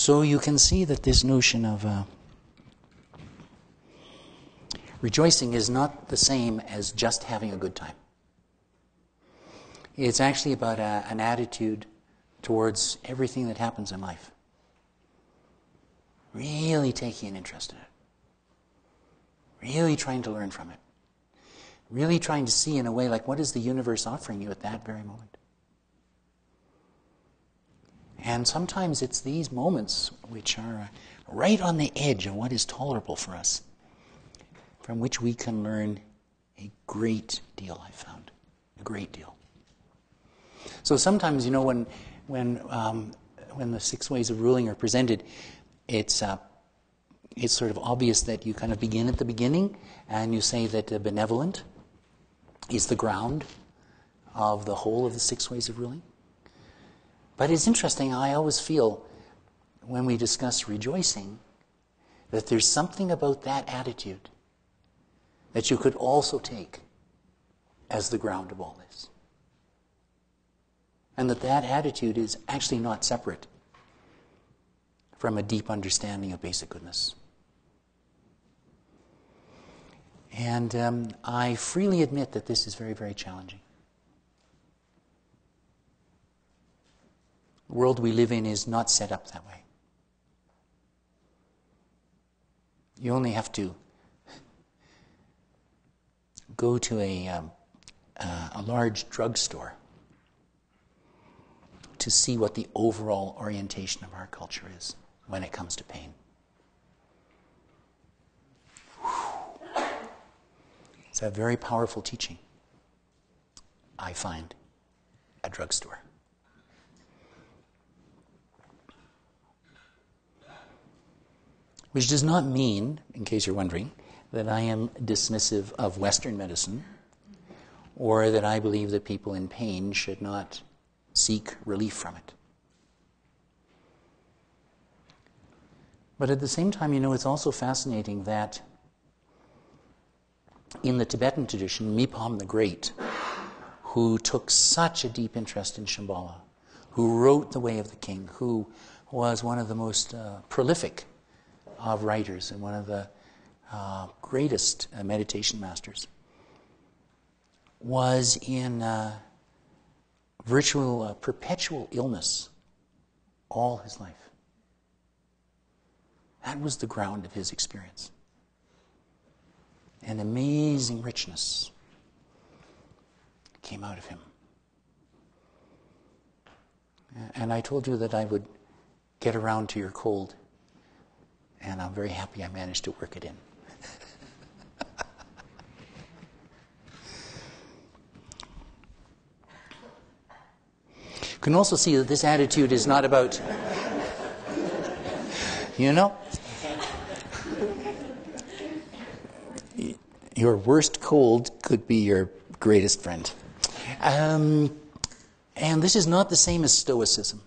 So you can see that this notion of rejoicing is not the same as just having a good time. It's actually about an attitude towards everything that happens in life. Really taking an interest in it. Really trying to learn from it. Really trying to see in a way like, what is the universe offering you at that very moment? And sometimes it's these moments which are right on the edge of what is tolerable for us, from which we can learn a great deal, I've found. A great deal. So sometimes, when the 6 ways of ruling are presented, it's sort of obvious that you kind of begin at the beginning and you say that benevolent is the ground of the whole of the 6 ways of ruling. But it's interesting, I always feel when we discuss rejoicing that there's something about that attitude that you could also take as the ground of all this. And that attitude is actually not separate from a deep understanding of basic goodness. And I freely admit that this is very, very challenging. The world we live in is not set up that way. You only have to go to a large drugstore to see what the overall orientation of our culture is when it comes to pain. It's a very powerful teaching, I find, at drugstore. Which does not mean, in case you're wondering, that I am dismissive of Western medicine or that I believe that people in pain should not seek relief from it. But at the same time, it's also fascinating that in the Tibetan tradition, Mipam the Great, who took such a deep interest in Shambhala, who wrote The Way of the King, who was one of the most prolific of writers and one of the greatest meditation masters, was in virtual perpetual illness all his life. That was the ground of his experience. An amazing richness came out of him. And I told you that I would get around to your cold, and I'm very happy I managed to work it in. You can also see that this attitude is not about, your worst cold could be your greatest friend. And this is not the same as Stoicism.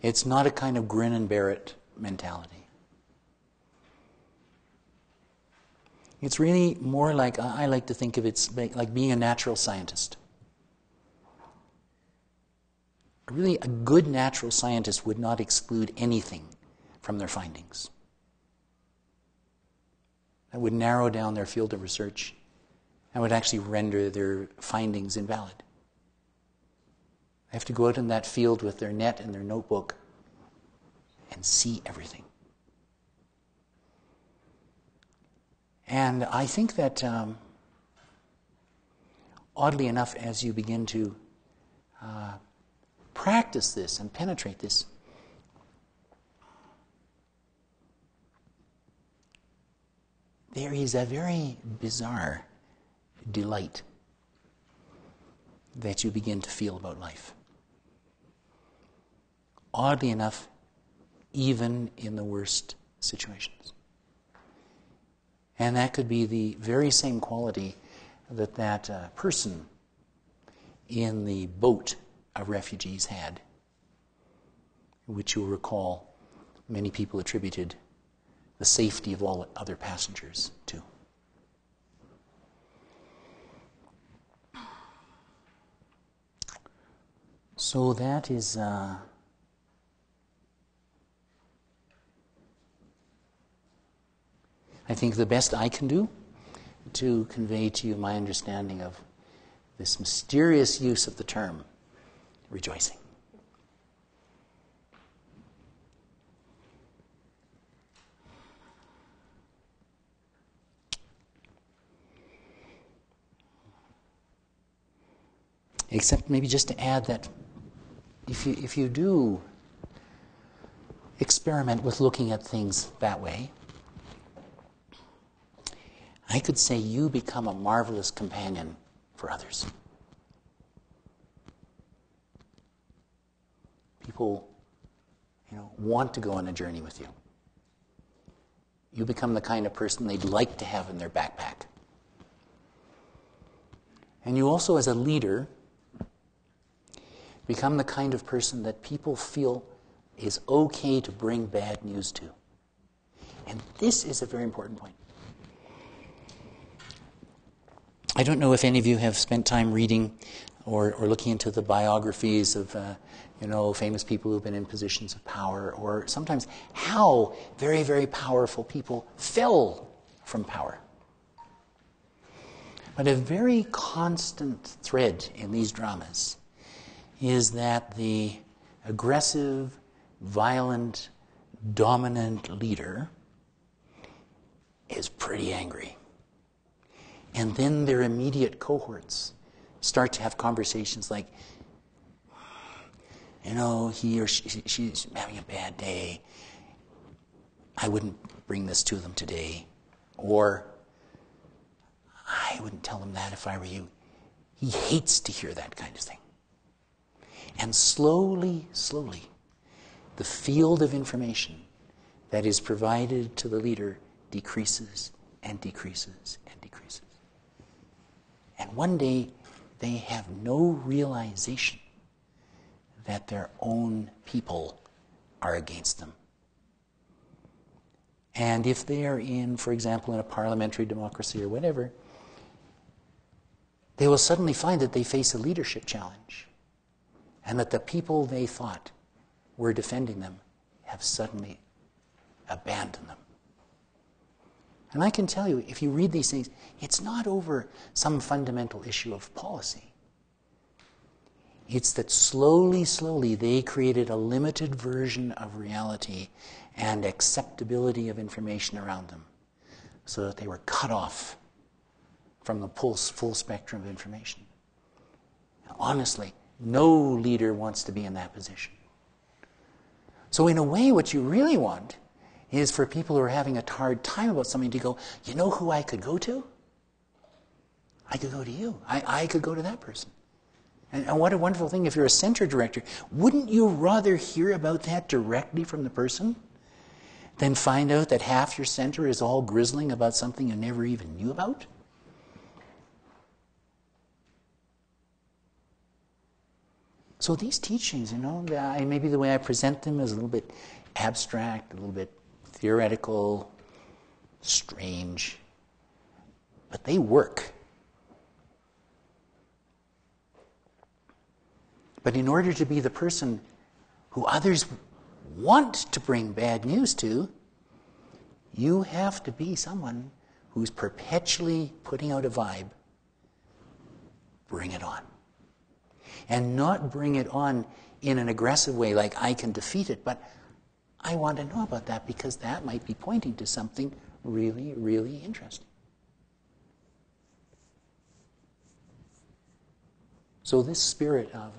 It's not a kind of grin and bear it mentality. It's really more like, I like to think of it like being a natural scientist. Really, a good natural scientist would not exclude anything from their findings. That would narrow down their field of research and would actually render their findings invalid. They have to go out in that field with their net and their notebook and see everything. And I think that, oddly enough, as you begin to practice this and penetrate this, there is a very bizarre delight that you begin to feel about life. Oddly enough, even in the worst situations. And that could be the very same quality that person in the boat of refugees had, which you'll recall many people attributed the safety of all other passengers to. So that is I think the best I can do to convey to you my understanding of this mysterious use of the term rejoicing. Except maybe just to add that if you do experiment with looking at things that way, I could say you become a marvelous companion for others. People, want to go on a journey with you. You become the kind of person they'd like to have in their backpack. And you also, as a leader, become the kind of person that people feel is okay to bring bad news to. And this is a very important point. I don't know if any of you have spent time reading or looking into the biographies of famous people who've been in positions of power, or sometimes how very, very powerful people fell from power. But a very constant thread in these dramas is that the aggressive, violent, dominant leader is pretty angry. And then their immediate cohorts start to have conversations like, he or she's having a bad day. I wouldn't bring this to them today. Or, I wouldn't tell them that if I were you. He hates to hear that kind of thing. And slowly, the field of information that is provided to the leader decreases and decreases and decreases. And one day, they have no realization that their own people are against them. And if they are in, for example, in a parliamentary democracy or whatever, they will suddenly find that they face a leadership challenge. And that the people they thought were defending them have suddenly abandoned them. And I can tell you, if you read these things, it's not over some fundamental issue of policy. It's that slowly, they created a limited version of reality and acceptability of information around them, so that they were cut off from the full spectrum of information. Now, honestly, no leader wants to be in that position. So in a way, what you really want is for people who are having a hard time about something to go, you know who I could go to? I could go to you. I could go to that person. And what a wonderful thing if you're a center director. Wouldn't you rather hear about that directly from the person than find out that half your center is all grizzling about something you never even knew about? So these teachings, maybe the way I present them is a little bit abstract, a little bit theoretical, strange, but they work. But in order to be the person who others want to bring bad news to, you have to be someone who's perpetually putting out a vibe. Bring it on. And not bring it on in an aggressive way like I can defeat it, but I want to know about that because that might be pointing to something really, really interesting. So this spirit of,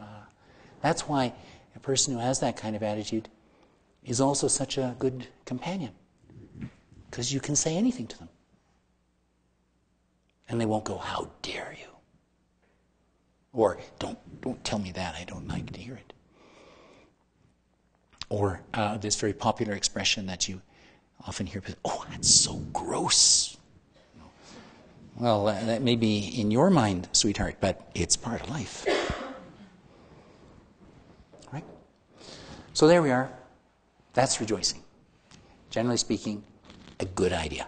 that's why a person who has that kind of attitude is also such a good companion, because you can say anything to them. And they won't go, how dare you? Or, don't tell me that, I don't like to hear it. Or this very popular expression that you often hear, oh, that's so gross. Well, that may be in your mind, sweetheart, but it's part of life. Right? So there we are. That's rejoicing. Generally speaking, a good idea.